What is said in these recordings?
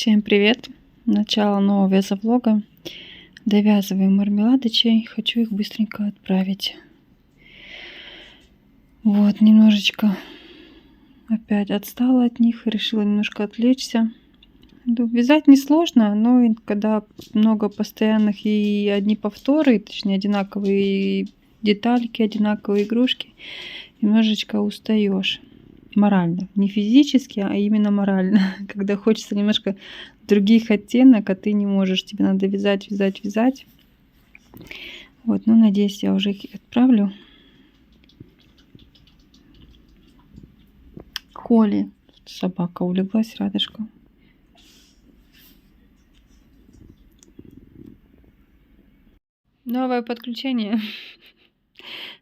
Всем привет! Начало нового вязовлога. Довязываю мармеладочей. Хочу их быстренько отправить. Вот, немножечко опять отстала от них. Решила немножко отвлечься. Вязать несложно, но когда много постоянных и одни повторы, точнее одинаковые детальки, одинаковые игрушки, немножечко устаешь. Морально. Не физически, а именно морально. Когда хочется немножко других оттенок, а ты не можешь. Тебе надо вязать, вязать, вязать. Вот, ну, надеюсь, я уже их отправлю. Коли. Собака улеглась рядышком. Новое подключение.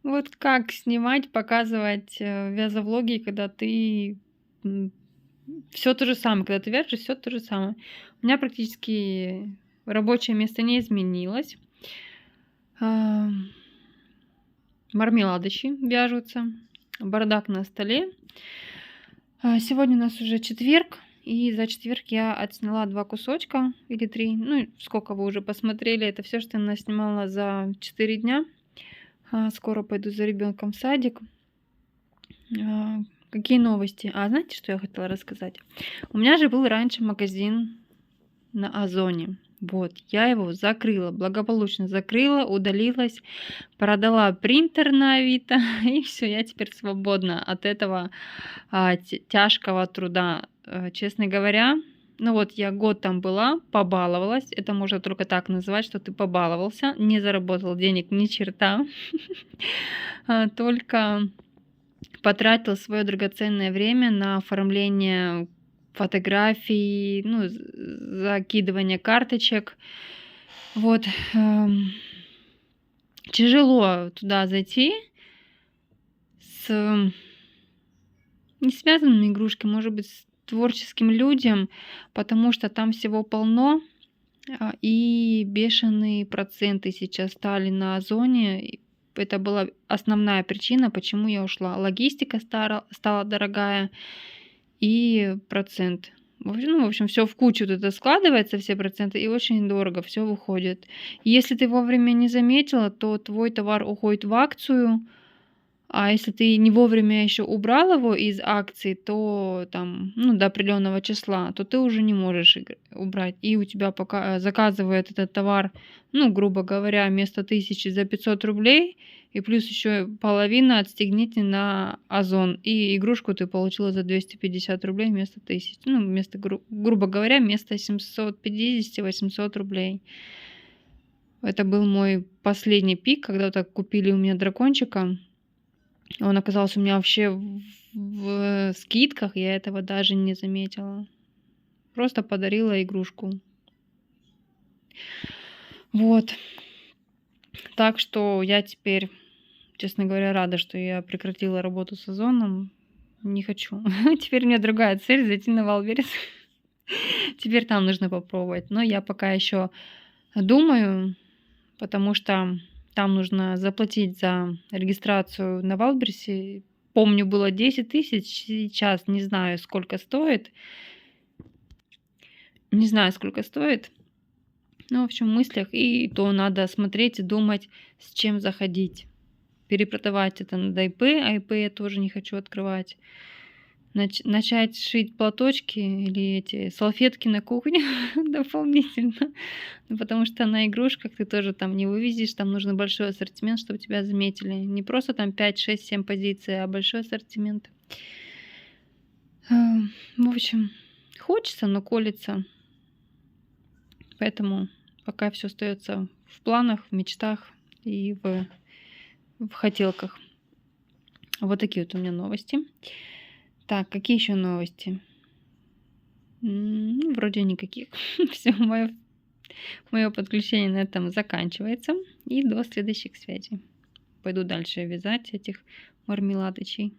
Вот как снимать, показывать вязовлоги, когда ты все то же самое, когда ты вяжешь, все то же самое. У меня практически рабочее место не изменилось. Мармеладочки вяжутся, бардак на столе. Сегодня у нас уже четверг, и за четверг я отсняла 2 кусочка или 3. Ну, сколько вы уже посмотрели, это все, что я наснимала за 4 дня. Скоро пойду за ребенком в садик. Какие новости? Знаете, что я хотела рассказать? У меня же был раньше магазин на Озоне. Вот, я его закрыла, благополучно закрыла, удалилась, продала принтер на Авито, и все, я теперь свободна от этого тяжкого труда. Честно говоря, ну вот я год там была, побаловалась, это можно только так называть, что ты побаловался, не заработал денег ни черта, только потратил свое драгоценное время на оформление фотографий, ну, закидывание карточек. Вот. Тяжело туда зайти с не связанными игрушками, может быть, с творческим людям, потому что там всего полно, и бешеные проценты сейчас стали на Озоне. Это была основная причина, почему я ушла. Логистика стала дорогая и процент. Ну, в общем, все в кучу это складывается, все проценты, и очень дорого все выходит. И если ты вовремя не заметила, то твой товар уходит в акцию, а если ты не вовремя еще убрал его из акции, то там, ну, до определенного числа, то ты уже не можешь убрать. И у тебя пока заказывает этот товар, ну, грубо говоря, вместо 1000 за 500 рублей, и плюс еще половина отстегните на Озон. И игрушку ты получила за 250 рублей вместо 1000. Ну, вместо, грубо говоря, вместо 750-800 рублей. Это был мой последний пик, когда вот так купили у меня дракончика. Он оказался у меня вообще в скидках, я этого даже не заметила. Просто подарила игрушку. Вот. Так что я теперь, честно говоря, рада, что я прекратила работу с Озоном. Не хочу. Теперь у меня другая цель — зайти на Валберес. Теперь там нужно попробовать. Но я пока еще думаю, потому что там нужно заплатить за регистрацию на Валбересе. Помню, было 10 тысяч, сейчас не знаю, сколько стоит. Не знаю, сколько стоит. Ну, в общем, в мыслях. И то надо смотреть и думать, с чем заходить. Перепродавать это на ИП, а ИП я тоже не хочу открывать. Начать шить платочки или эти салфетки на кухне дополнительно. Ну, потому что на игрушках ты тоже там не вывезешь, там нужен большой ассортимент, чтобы тебя заметили. Не просто там 5, 6, 7 позиций, а большой ассортимент. В общем, хочется, но колется. Поэтому пока все остается в планах, в мечтах и в хотелках. Вот такие вот у меня новости. Так, какие еще новости? Вроде никаких. Все, мое подключение на этом заканчивается. И до следующих связей. Пойду дальше вязать этих мармеладочей.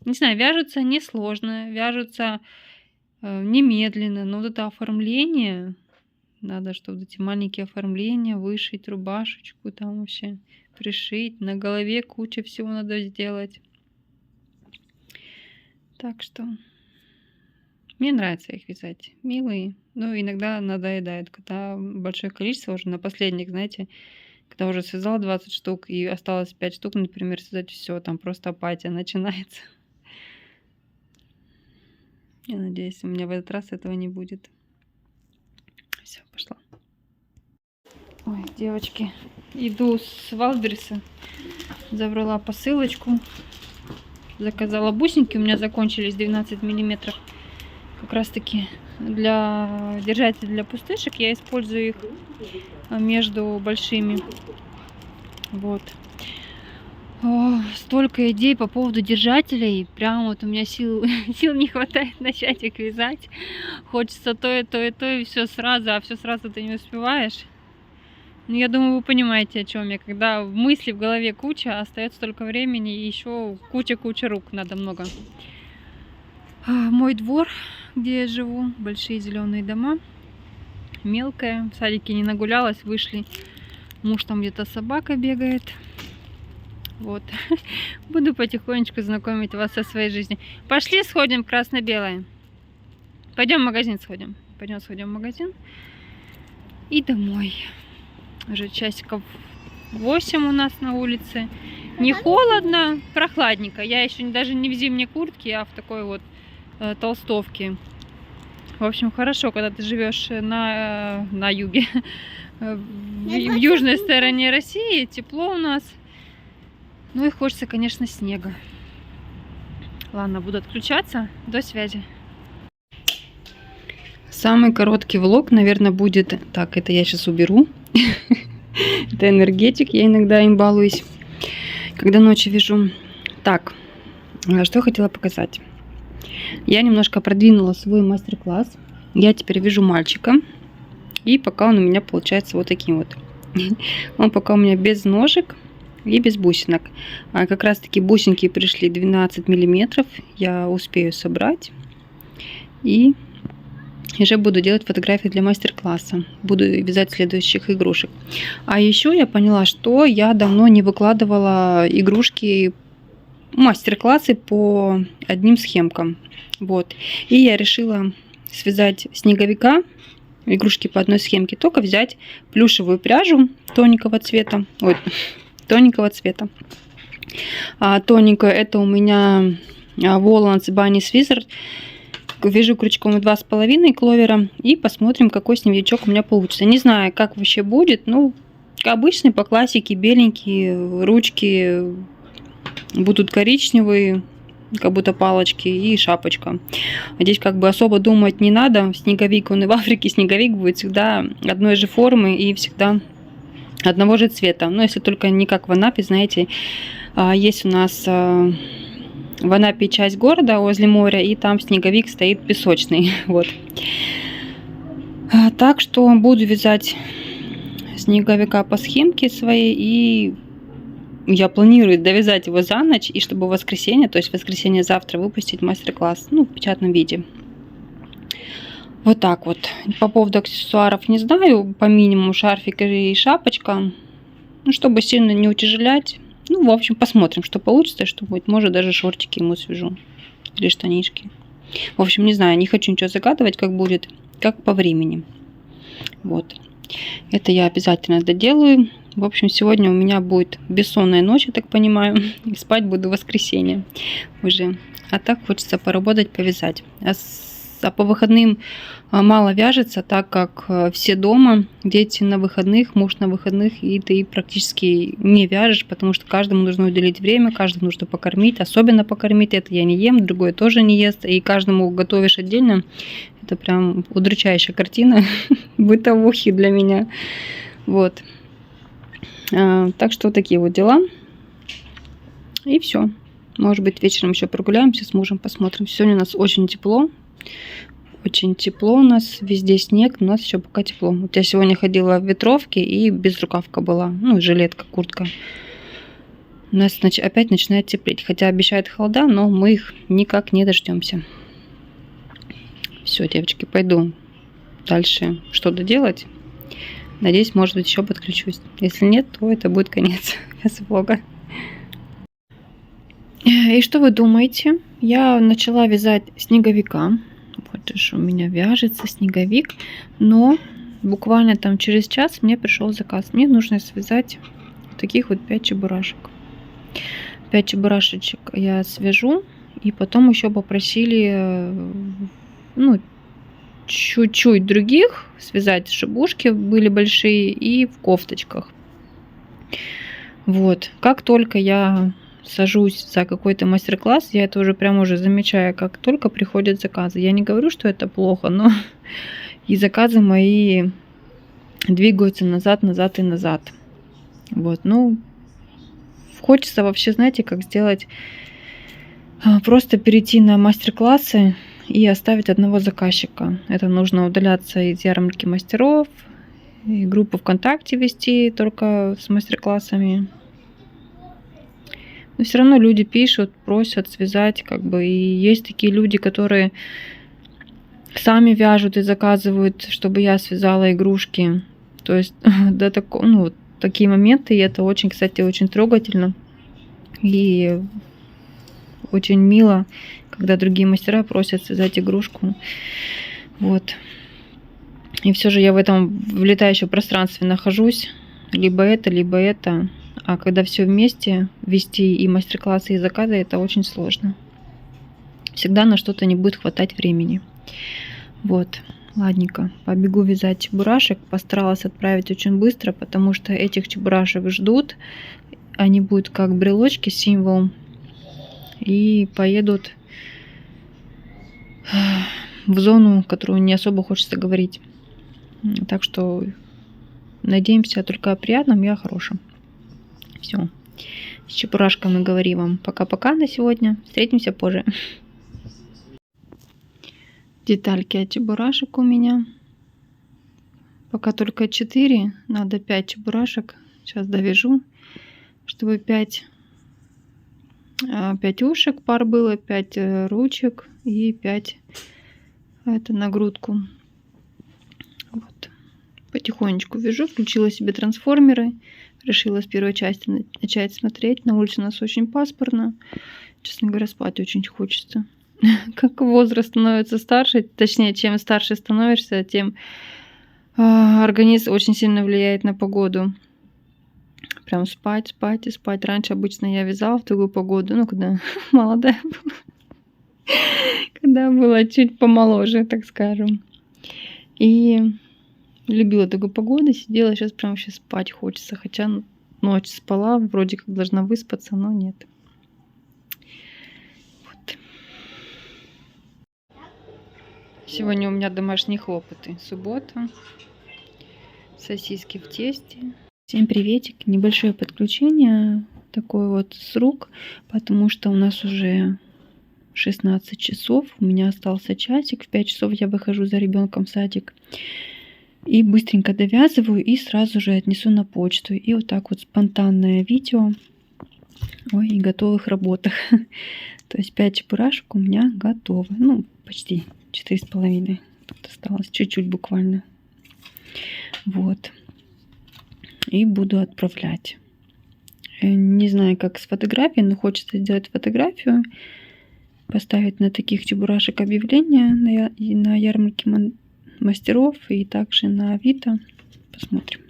Не знаю, вяжутся несложно, вяжутся немедленно, но вот это оформление, надо, чтобы эти маленькие оформления, вышить рубашечку, там вообще пришить, на голове куча всего надо сделать. Так что Мне нравится их вязать. Милые, но иногда надоедает, когда большое количество уже на последних, знаете, когда уже связала 20 штук и осталось 5 штук, например, связать, все, там просто апатия начинается. Я надеюсь, у меня в этот раз этого не будет. Все, пошла. Ой, девочки, иду с Валберса. Забрала посылочку. Заказала бусинки. У меня закончились 12 миллиметров. Как раз таки для держателей для пустышек. Я использую их между большими. Вот. О, столько идей по поводу держателей. Прям вот у меня сил не хватает начать их вязать. Хочется то и то, и все сразу, а все сразу ты не успеваешь. Ну, я думаю, вы понимаете, о чем я. Когда мысли в голове куча, остается только времени и еще куча рук. Надо много. Мой двор, где я живу, большие зеленые дома. Мелкая. В садике не нагулялась, вышли. Муж там где-то собака бегает. Вот. Буду потихонечку знакомить вас со своей жизнью. Пошли сходим красно-белое. Пойдем в магазин сходим. Пойдем сходим в магазин. И домой. Уже часиков 8 у нас на улице. Не холодно, прохладненько. Я еще даже не в зимней куртке, а в такой вот толстовке. В общем, хорошо, когда ты живешь на юге. В южной стороне России тепло у нас. Ну и хочется, конечно, снега. Ладно, буду отключаться. До связи. Самый короткий влог, наверное, будет... Так, это я сейчас уберу. Это энергетик, я иногда им балуюсь, когда ночью вяжу. Так, что я хотела показать. Я немножко продвинула свой мастер-класс. Я теперь вяжу мальчика. И пока он у меня получается вот таким вот. Он пока у меня без ножек и без бусинок. А как раз таки бусинки пришли 12 миллиметров. Я успею собрать. И уже буду делать фотографии для мастер-класса. Буду вязать следующих игрушек. А еще я поняла, что я давно не выкладывала игрушки, мастер-классы по одним схемкам. Вот. И я решила связать снеговика, игрушки по одной схемке, только взять плюшевую пряжу тоненького цвета. Ой, тоненького цвета. Тоненькая это у меня Воланс Bunny Wizard. Вяжу крючком 2,5 кловера и посмотрим, какой снеговичок у меня получится. Не знаю, как вообще будет. Ну, обычный по классике, беленькие, ручки будут коричневые, как будто палочки, и шапочка. Здесь как бы особо думать не надо. Снеговик, он и в Африке снеговик будет всегда одной же формы и всегда одного же цвета. Но если только не как в Анапе, знаете, есть у нас... В Анапе часть города возле моря, и там снеговик стоит песочный. Вот. Так что буду вязать снеговика по схемке своей, и я планирую довязать его за ночь, и чтобы в воскресенье, то есть в воскресенье завтра выпустить мастер-класс, ну, в печатном виде. Вот так вот. По поводу аксессуаров не знаю, по минимуму шарфик и шапочка, ну, чтобы сильно не утяжелять. Ну, в общем, посмотрим, что получится, что будет. Может, даже шортики ему свяжу. Или штанишки. В общем, не знаю, не хочу ничего загадывать, как будет, как по времени. Вот. Это я обязательно доделаю. В общем, сегодня у меня будет бессонная ночь, я так понимаю. И спать буду в воскресенье уже. А так хочется поработать, повязать. А по выходным мало вяжется, так как все дома, дети на выходных, муж на выходных, и ты практически не вяжешь, потому что каждому нужно уделить время, каждому нужно покормить, особенно покормить. Это я не ем, другое тоже не ест, и каждому готовишь отдельно. Это прям удручающая картина бытовухи для меня. Вот. Так что вот такие вот дела. И все. Может быть, вечером еще прогуляемся с мужем, посмотрим. Сегодня у нас очень тепло. Очень тепло у нас, везде снег, но у нас еще пока тепло. Вот я сегодня ходила в ветровке и безрукавка была, ну, жилетка, куртка. У нас опять начинает теплеть, хотя обещают холода, но мы их никак не дождемся. Все, девочки, пойду дальше что-то делать. Надеюсь, может быть, еще подключусь. Если нет, то это будет конец влога. И что вы думаете? Я начала вязать снеговика. Вот, видишь, у меня вяжется снеговик. Но буквально там через час мне пришел заказ. Мне нужно связать таких вот 5 чебурашек. 5 чебурашечек я свяжу. И потом еще попросили, ну, чуть-чуть других связать. Шибушки были большие и в кофточках. Вот. Как только я сажусь за какой-то мастер-класс, я это уже прям уже замечаю, как только приходят заказы. Я не говорю, что это плохо, но и заказы мои двигаются назад, назад и назад. Вот. Ну, хочется вообще, знаете, как сделать, просто перейти на мастер-классы и оставить одного заказчика. Это нужно удаляться из ярмарки мастеров, и группу ВКонтакте вести только с мастер-классами. Но все равно люди пишут, просят связать, как бы. И есть такие люди, которые сами вяжут и заказывают, чтобы я связала игрушки. То есть до такого, ну, такие моменты, и это очень, кстати, очень трогательно. И очень мило, когда другие мастера просят связать игрушку. Вот. И все же я в этом влетающем пространстве нахожусь. Либо это, либо это. А когда все вместе, вести и мастер-классы, и заказы, это очень сложно. Всегда на что-то не будет хватать времени. Вот. Ладненько. Побегу вязать чебурашек. Постаралась отправить очень быстро, потому что этих чебурашек ждут. Они будут как брелочки, символ. И поедут в зону, которую не особо хочется говорить. Так что надеемся только о приятном и о хорошем. Все. С чебурашками говорим вам пока-пока на сегодня. Встретимся позже. Детальки от чебурашек у меня. Пока только 4. Надо 5 чебурашек. Сейчас довяжу, чтобы 5 ушек пар было, 5 ручек и 5 это на грудку. Вот. Потихонечку вяжу. Включила себе трансформеры. Решила с первой части начать смотреть. На улице у нас очень пасмурно. Честно говоря, спать очень хочется. Как возраст становится старше, точнее, чем старше становишься, тем организм очень сильно влияет на погоду. Прям спать, спать и спать. Раньше обычно я вязала в такую погоду, ну, когда молодая была. Когда была чуть помоложе, так скажем. И любила такую погоду, сидела, сейчас прям вообще спать хочется. Хотя ночь спала, вроде как должна выспаться, но нет. Вот. Сегодня у меня домашние хлопоты. Суббота. Сосиски в тесте. Всем приветик. Небольшое подключение такое вот с рук, потому что у нас уже 16 часов. У меня остался часик. В 5 часов я выхожу за ребенком в садик. И быстренько довязываю и сразу же отнесу на почту. И вот так вот спонтанное видео о и готовых работах. То есть 5 чебурашек у меня готовы. Ну, почти 4,5. Тут осталось чуть-чуть буквально. Вот. И буду отправлять. Не знаю, как с фотографией, но хочется сделать фотографию. Поставить на таких чебурашек объявления на ярмарке мастеров и также на Авито. Посмотрим.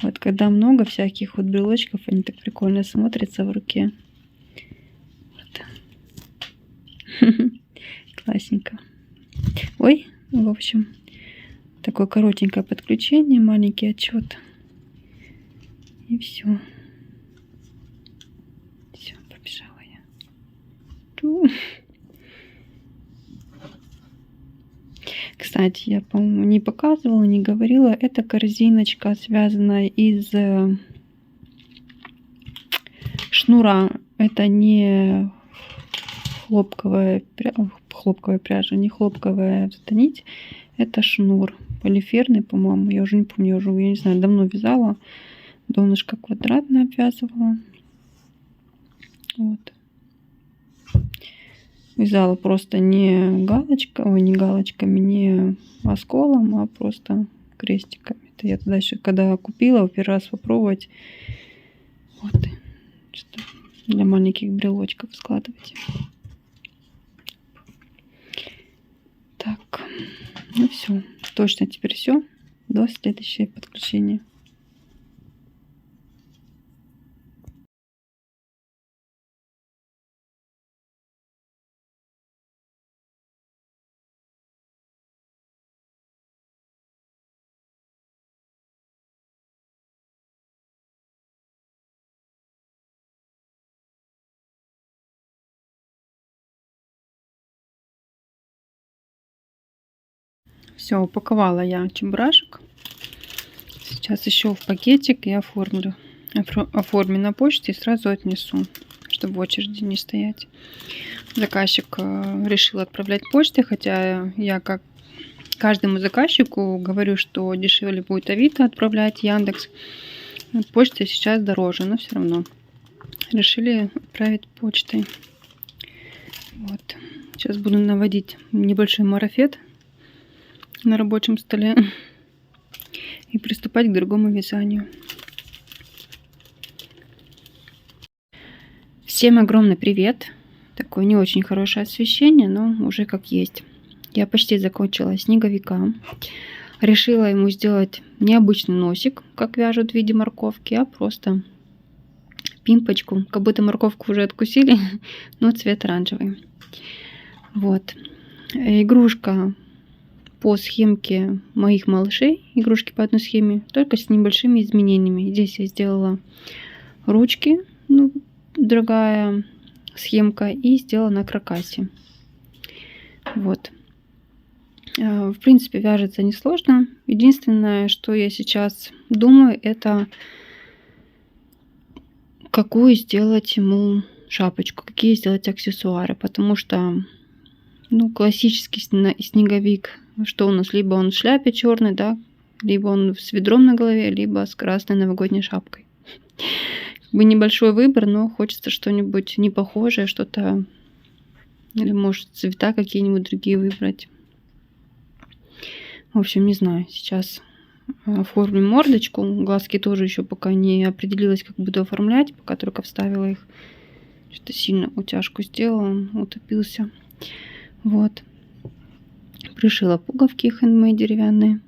Вот когда много всяких вот брелочков, они так прикольно смотрятся в руке. Вот. Классненько. Ой, в общем, такое коротенькое подключение, маленький отчет. И все. Все, побежала я. Кстати, я, по-моему, не показывала, не говорила. Это корзиночка, связанная из шнура. Это не хлопковая пряжа, не хлопковая эта нить. Это шнур полиферный, по-моему. Я уже не помню, я не знаю, давно вязала. Донышко квадратное обвязывала. Вот. Вязала просто не галочками, не осколом, а просто крестиками. Это я тогда еще, когда купила, первый раз попробовать. Вот. Что для маленьких брелочков складывать. Так. Ну все, точно теперь все. До следующего подключения. Все, упаковала я чебурашек. Сейчас еще в пакетик и оформлю. Оформлю на почте и сразу отнесу, чтобы в очереди не стоять. Заказчик решил отправлять почтой, хотя я как каждому заказчику говорю, что дешевле будет Авито отправлять, Яндекс. Почта сейчас дороже, но все равно решили отправить почтой. Вот. Сейчас буду наводить небольшой марафет на рабочем столе и приступать к другому вязанию. Всем огромный привет! Такое не очень хорошее освещение, но уже как есть. Я почти закончила снеговика. Решила ему сделать необычный носик, как вяжут в виде морковки, а просто пимпочку. Как будто морковку уже откусили, но цвет оранжевый. Вот. Игрушка по схемке моих малышей. Игрушки по одной схеме, только с небольшими изменениями. Здесь я сделала ручки, другая схемка, и сделала на каркасе. Вот. В принципе, вяжется несложно. Единственное, что я сейчас думаю, это какую сделать ему шапочку, какие сделать аксессуары, потому что классический снеговик, что у нас, либо он в шляпе черный, да, либо он с ведром на голове, либо с красной новогодней шапкой. Небольшой выбор, но хочется что-нибудь не похожее, что-то, или может цвета какие-нибудь другие выбрать. В общем, не знаю, сейчас оформлю мордочку, глазки тоже еще пока не определилась, как буду оформлять, пока только вставила их. Что-то сильно утяжку сделала, утопился. Вот. Пришила пуговки handmade деревянные.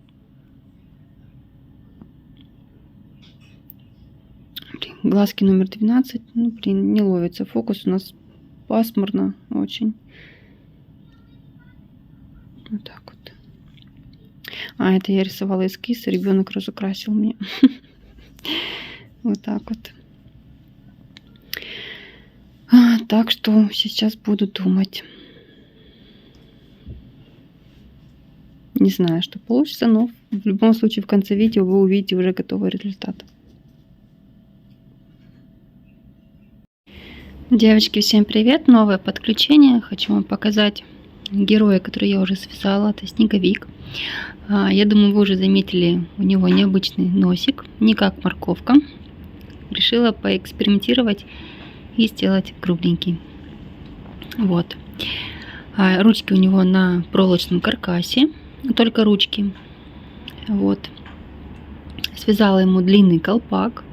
Глазки номер 12. Не ловится фокус. У нас пасмурно очень. Вот так вот. Это я рисовала эскиз, и ребенок разукрасил мне. Вот так вот. Так что сейчас буду думать. Не знаю, что получится, но в любом случае в конце видео вы увидите уже готовый результат. Девочки, всем привет! Новое подключение. Хочу вам показать героя, который я уже связала. Это снеговик. Я думаю, вы уже заметили, у него необычный носик, не как морковка. Решила поэкспериментировать и сделать кругленький. Вот. Ручки у него на проволочном каркасе, только ручки. Вот. Связала ему длинный колпак.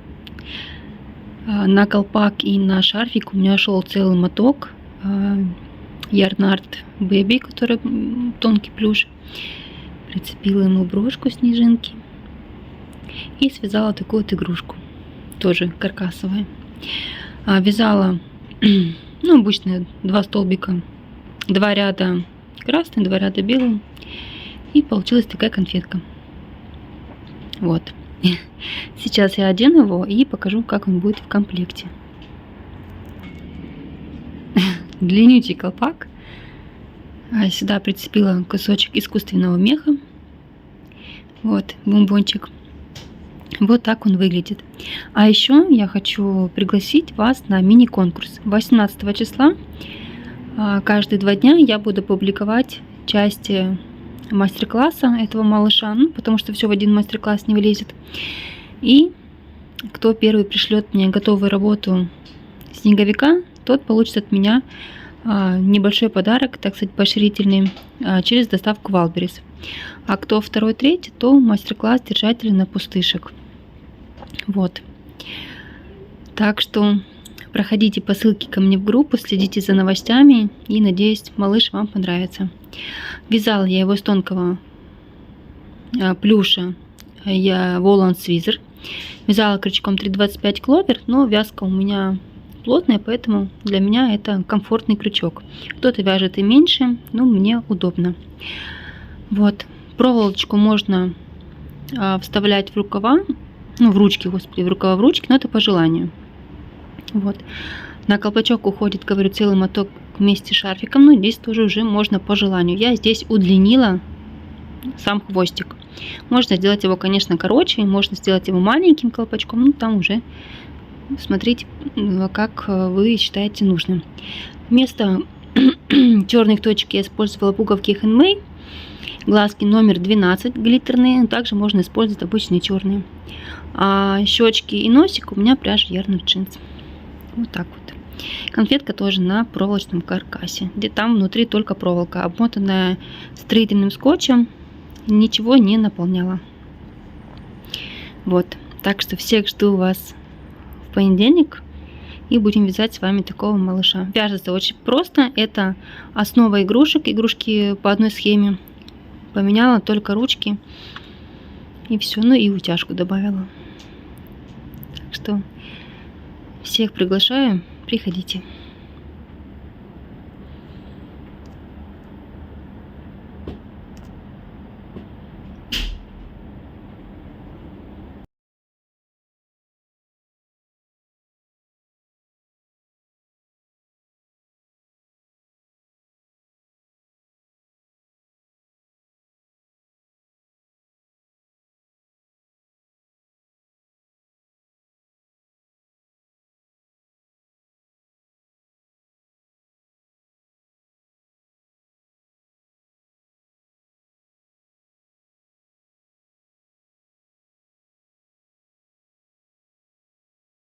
На колпак и на шарфик у меня шел целый моток Ярнард Бэби, который тонкий плюш. Прицепила ему брошку снежинки и связала такую вот игрушку, тоже каркасовая. Вязала, обычно 2 столбика, 2 ряда красный, 2 ряда белый, и получилась такая конфетка. Вот. Сейчас я одену его и покажу, как он будет в комплекте. Длиннючий колпак. Сюда прицепила кусочек искусственного меха. Вот, бомбончик. Вот так он выглядит. А еще я хочу пригласить вас на мини-конкурс. 18 числа каждые 2 дня я буду публиковать части мастер-класса этого малыша, потому что все в один мастер-класс не влезет. И кто первый пришлет мне готовую работу снеговика, тот получит от меня небольшой подарок, так сказать, поощрительный, через доставку Валберес. А кто 2, 3, то мастер-класс держателя на пустышек. Вот. Так что проходите по ссылке ко мне в группу, следите за новостями, и надеюсь, малыш вам понравится. Вязала я его из тонкого плюша я Волан Свизер. Вязала крючком 3,25 кловер, но вязка у меня плотная, поэтому для меня это комфортный крючок. Кто-то вяжет и меньше, но мне удобно. Вот. Проволочку можно вставлять в рукава, ну, в ручки, господи, в рукава, в ручки, но это по желанию. Вот. На колпачок уходит, говорю, целый моток вместе с шарфиком, но здесь тоже уже можно по желанию. Я здесь удлинила сам хвостик. Можно сделать его, конечно, короче, можно сделать его маленьким колпачком, ну, там уже смотрите, как вы считаете нужным. Вместо черных точек я использовала пуговки Handmade. Глазки номер 12 глиттерные, также можно использовать обычные черные. А щечки и носик у меня пряжа Yarn Jeans. Вот так вот. Конфетка тоже на проволочном каркасе, где там внутри только проволока, обмотанная строительным скотчем, ничего не наполняла. Вот. Так что всех жду вас в понедельник и будем вязать с вами такого малыша. Вяжется очень просто. Это основа игрушек. Игрушки по одной схеме. Поменяла только ручки и все, ну и утяжку добавила. Так что всех приглашаю, приходите.